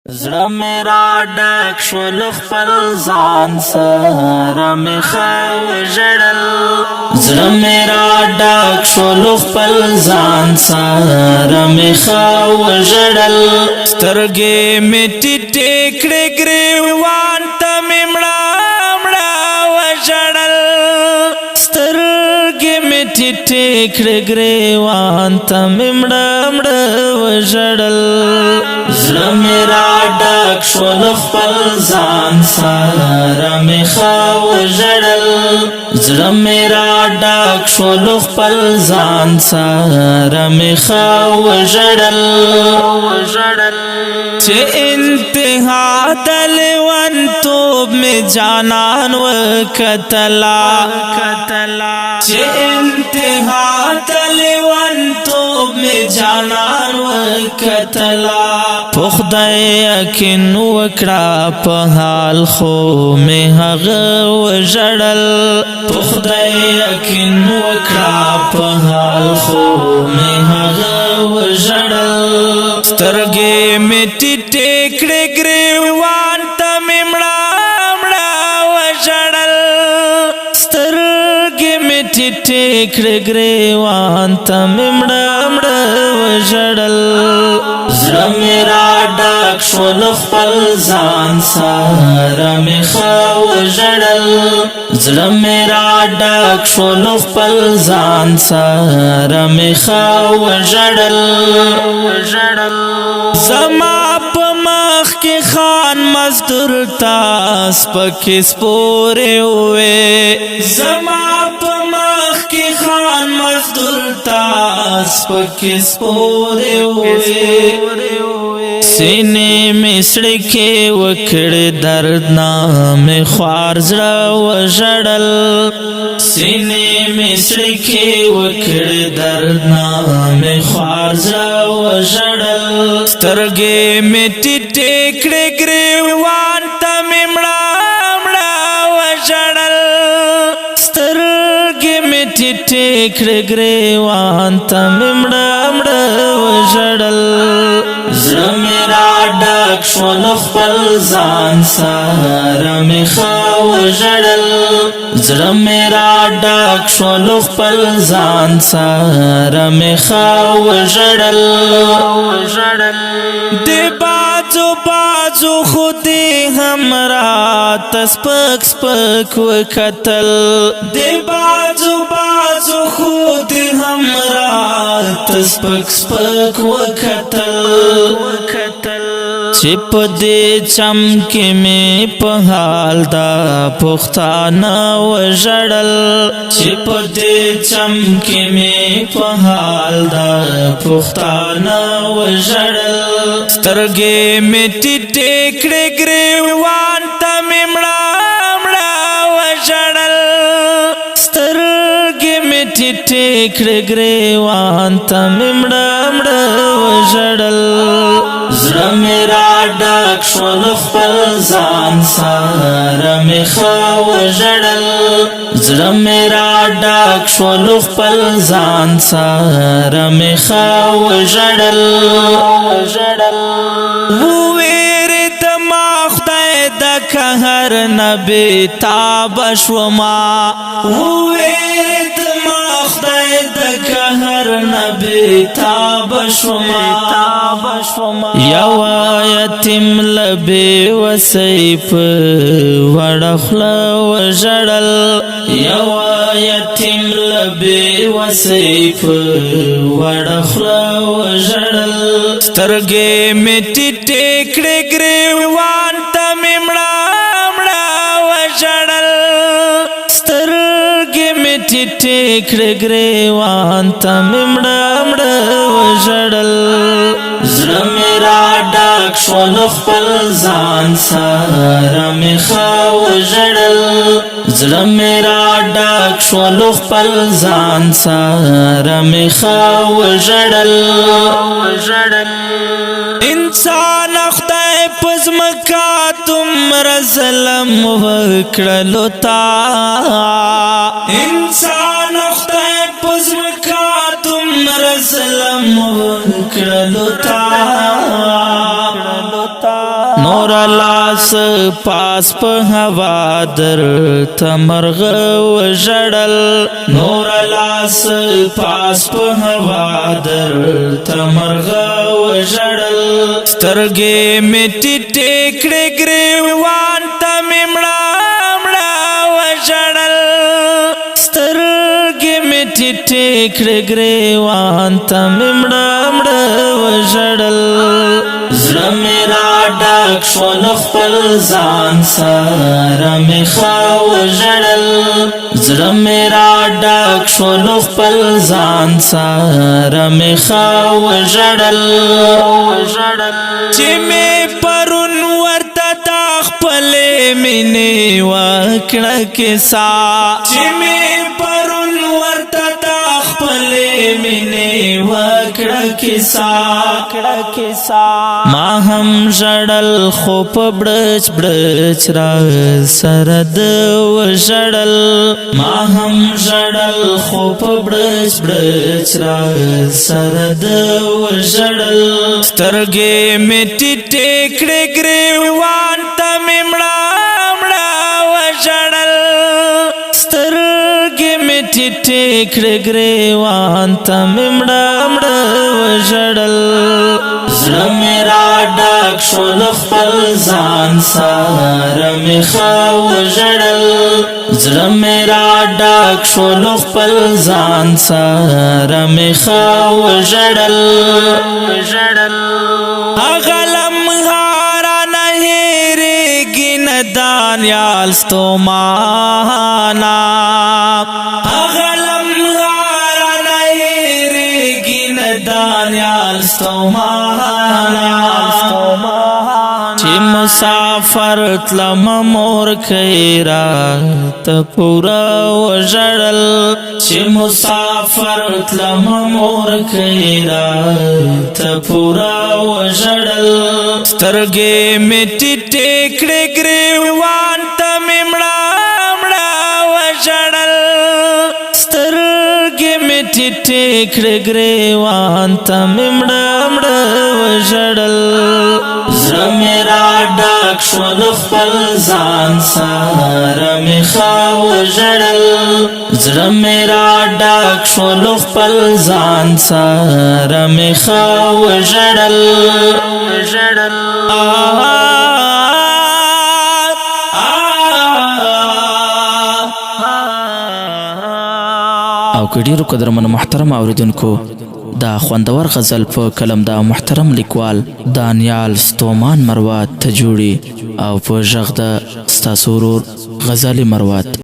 زړه مې را ډک شو له خپل ځان سره مې ښه وژړل زړه مې را ډک شو له خپل ځان سره مې ښه وژړل سترګې مې ټیټې کړې ګریوان ته مې مړه مړه وژړل سترګې مې ټیټې کړې ګریوان ته مې مړه مړه وژړل زړه مې را ډک شو له خپل ځان سره مې ښه وژړل زړه مې را ډک شو له خپل ځان سره مې ښه وژړل چې انتها د لیونتوب مې جانان وکتلا چې انتها د لیونتوب مې جانان وکتلا په خدای یقین وکړه په حال خو مې هغه وژړل په خدای یقین وکړه په حال خو مې هغه وژړل سترګې مې ټیټې کړې ګریوان ته مې مړه مړه وژړل سترګې مې ټیټې کړې ګریوان ته مې مړه مړه وژړل زړه مې را ډک شو له خپل ځان سره مې ښه وژړل زړه مې را ډک شو له خپل ځان سره مې ښه وژړل زما په مخ کې خان مزدور تا سپکې سپورې وې زما په مخ کې خان مزدور تا سپکې سپورې وې سینې مې سړکې وکړې دردنامې خوار زړه وژړل سینې مې سړکې وکړې دردنامې خوار زړه وژړل سترګې مې ټیټې کړې ګریوان ته مې مړه مړه وژړل سترګې مې ټیټې کړې ګریوان ته مې مړه مړه وژړل زړه مې را ډک شو له خپل ځان سره مې ښه وژړل زړه مې را ډک شو له خپل ځان سره مې ښه وژړل د بازو بازو خو دې هم راته سپک سپک وکتل د بازو بازو خو دې هم راته سپک سپک وکتل چې په دې چم کې مې په حال دا پښتانه وژړل چې په دې چم کې مې په حال دا پښتانه وژړل سترګې مې ټیټې کړې ګریوان ته مې مړه مړه وژړل سترګې مې ټیټې کړې ګریوان ته مې مړه مړه وژړل زړه مې را ډک شو له خپل ځان سره مې ښه وژړل زړه مې را ډک شو له خپل ځان سره مې ښه وژړل ووېرېدما خدای د قهر نه بېتابه شوما ووېرېدما خدای د قهر نه بېتابه شوما یوه یتیم له بېوسۍ په وړه خوله وژړل یوه یتیم له بېوسۍ په وړه خوله وژړل سترګې مې ټیټې کړې ګریوان ته مې مړه مړه وژړل سترګې مې ټیټې کړې ګریوان ته مې مړه مړه وژړل زړه مې را ډک شو له خپل ځان سره مې ښه وژړل زړه مې را ډک شو له خپل ځان سره مې ښه وژړل انسان خدای په ځمکه دومره ظلم وکړلو تا انسان خدای په ځمکه دومره ظلم وکړلو تا نور لاس پاس په هوا در تمرغه وژړل نور لاس پاس په هوا در تمرغه وژړل سترګې مې ټیټې کړې ګریوان ته مې مړه وژړل سترګې مې ټیټې کړې ګریوان ته مې مړه وژړل زړه مې راډک شو له خپل ځان سره مې ښه وژړل زړه مې راډک شو له خپل ځان سره مې ښه وژړل چې مې پرون ورته تا خپلې مینې وکړه کیسه چې مې پرون ورته تا خپلې مینې وکړه کیسه ما هم ژړل خو په بړچ بړچ را سره د وژړل ما هم ژړل خو په بړچ بړچ را سره د وژړل سترګې مې ټیټې کړې ګریوان ته مې مړه وژړل سترګې مې ټیټې کړې ګریوان ته مې مړه وژړل زړه مې راډک شو له خپل ځان سره مې ښه وژړل زړه مې راډک شو له خپل ځان سره مې ښه وژړل هغه لمحه نه هېرېږي نه دانیال ستومانه هغه لمحه نه هېرېږي نه دانیال ستومانه چې مسافر تلم مور کوي راته پوره وژړل چې مسافر تلم مور کوي راته پوره وژړل سترګې مې ټیټې کړې ګریوان ته مې مړه وژړل سترګې مې ټیټې کړې ګریوان ته مې مړه وژړل زړه مې راډک شو له خپل ځان سره مې ښه وژړل زړه مې راډک شو له خپل ځان سره مې ښه وژړل او که ډیرو قدرمنو محترم اوریدونکو دا خوندور غزل په کلم دا محترم لیکوال دانیال ستومان مروت ته جوړي او په غږ د ستاسو ورور غزالي مروت